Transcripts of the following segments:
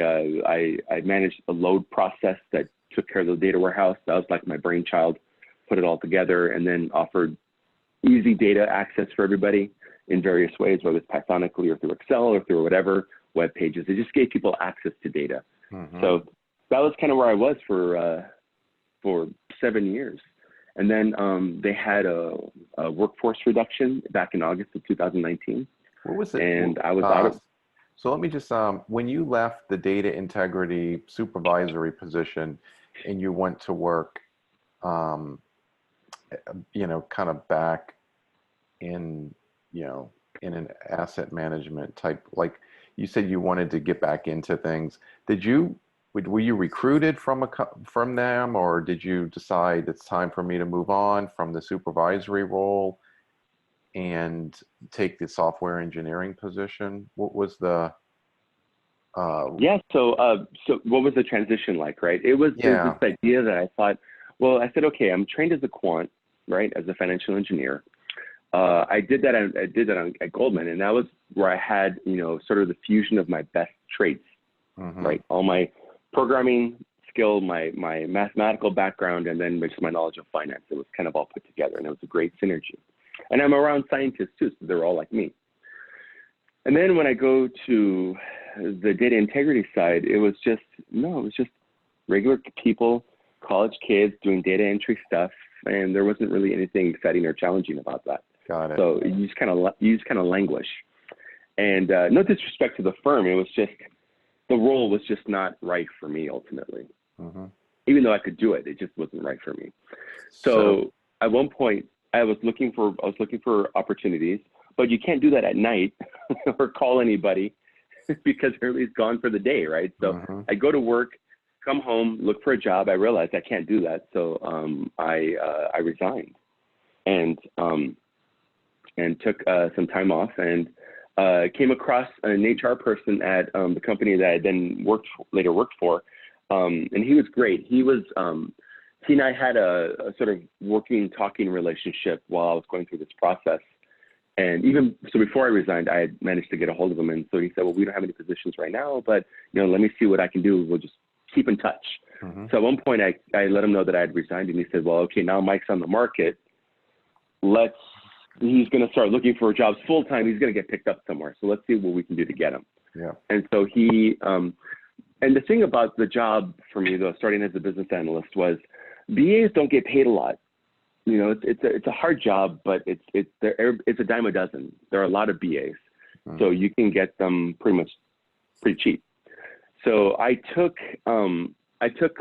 I managed a load process that took care of the data warehouse. That was like my brainchild, put it all together, and then offered easy data access for everybody in various ways, whether it's Pythonically or through Excel or through whatever web pages. It just gave people access to data. So that was kind of where I was for 7 years. And then they had a workforce reduction back in August of 2019. What was it? And I was out of. So let me just, when you left the data integrity supervisory position and you went to work, you know, kind of back in, you know, in an asset management type, like you said you wanted to get back into things. Were you recruited from them, or did you decide it's time for me to move on from the supervisory role and take the software engineering position? What was the Yeah, so what was the transition like, right? It was this idea that I thought, well, I said, okay, I'm trained as a quant, right, as a financial engineer. I did that at Goldman, and that was where I had, you know, sort of the fusion of my best traits, right? All my programming skill, my mathematical background, and then just my knowledge of finance. It was kind of all put together, and it was a great synergy. And I'm around scientists too, so they're all like me. And then when I go to the data integrity side, it was just regular people, college kids doing data entry stuff, and there wasn't really anything exciting or challenging about that. Got it. So you just kind of languish. And no disrespect to the firm, it was just the role was just not right for me ultimately. Even though I could do it, it just wasn't right for me. So at one point, I was looking for opportunities, but you can't do that at night or call anybody because everybody's gone for the day, right? So I go to work, come home, look for a job. I realized I can't do that, so I resigned and took some time off, and came across an HR person at the company that I then later worked for, and he was great. He and I had a sort of talking relationship while I was going through this process. And even so, before I resigned, I had managed to get a hold of him. And so he said, well, we don't have any positions right now, but, you know, let me see what I can do. We'll just keep in touch. So at one point I let him know that I had resigned, and he said, well, okay, now Mike's on the market. He's going to start looking for jobs full time. He's going to get picked up somewhere. So let's see what we can do to get him. And so and the thing about the job for me, though, starting as a business analyst, was BAs don't get paid a lot. You know, it's a hard job, but it's a dime a dozen. There are a lot of BAs, so you can get them pretty cheap. So I took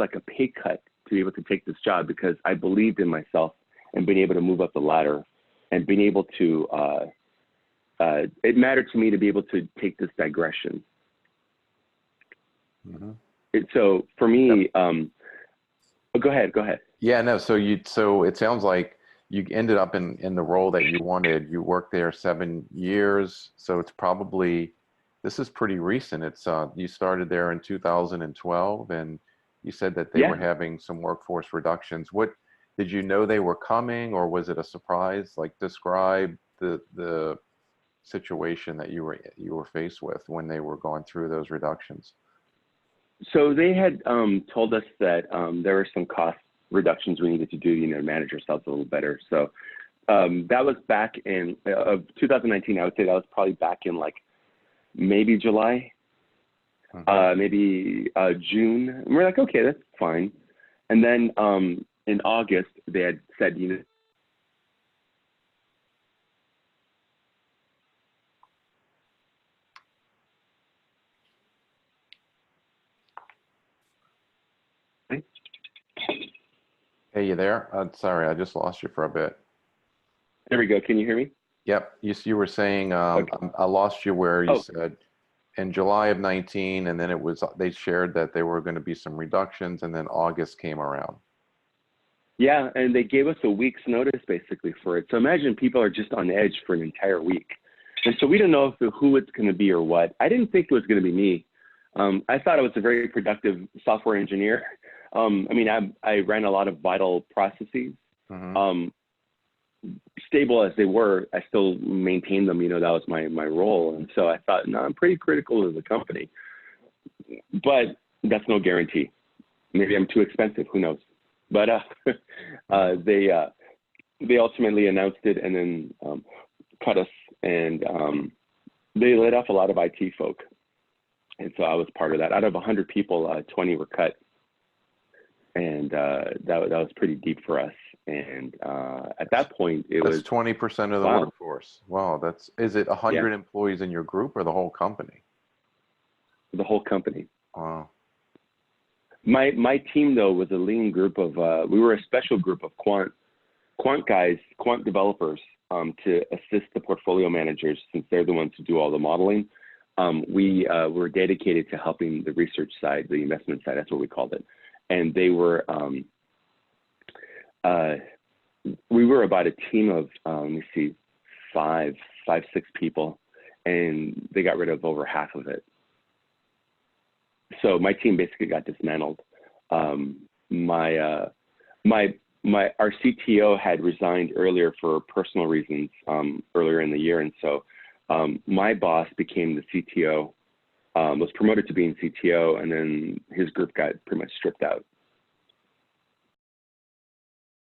like a pay cut to be able to take this job because I believed in myself and being able to move up the ladder and being able to. It mattered to me to be able to take this digression. So for me, go ahead. Yeah, no. So it sounds like you ended up in the role that you wanted. You worked there 7 years, so this is pretty recent. It's you started there in 2012, and you said that they were having some workforce reductions. What did you know they were coming, or was it a surprise? Like, describe the situation that you were faced with when they were going through those reductions. So they had told us that there were some cost reductions we needed to do, you know, to manage ourselves a little better. So that was back in 2019. I would say that was probably back in like maybe July, maybe June. And we're like, okay, that's fine. And then in August, they had said, you know, Hey, you there? Sorry, I just lost you for a bit. There we go. Can you hear me? Yep. You were saying, Okay. I lost you where you said in July of 19, and then they shared that there were going to be some reductions, and then August came around. Yeah, and they gave us a week's notice basically for it. So imagine people are just on edge for an entire week. And so we don't know who it's going to be or what. I didn't think it was going to be me. I thought I was a very productive software engineer. I mean, I ran a lot of vital processes. Stable as they were, I still maintained them. You know, that was my role. And so I thought, no, I'm pretty critical of the company. but that's no guarantee. Maybe I'm too expensive. Who knows? But they ultimately announced it and then cut us, and they laid off a lot of IT folk. And so I was part of that. Out of 100 people, 20 were cut. And that was pretty deep for us. And at that point, it was 20% of the workforce. Wow, is it 100 employees in your group or the whole company? The whole company. Wow. My team though was a lean group of we were a special group of quant guys, quant developers, to assist the portfolio managers, since they're the ones who do all the modeling. We were dedicated to helping the research side, the investment side. That's what we called it. And they were we were about a team of let me see, five, six people, and they got rid of over half of it. So my team basically got dismantled. Our CTO had resigned earlier for personal reasons earlier in the year, and so my boss became the CTO, was promoted to being CTO, and then his group got pretty much stripped out.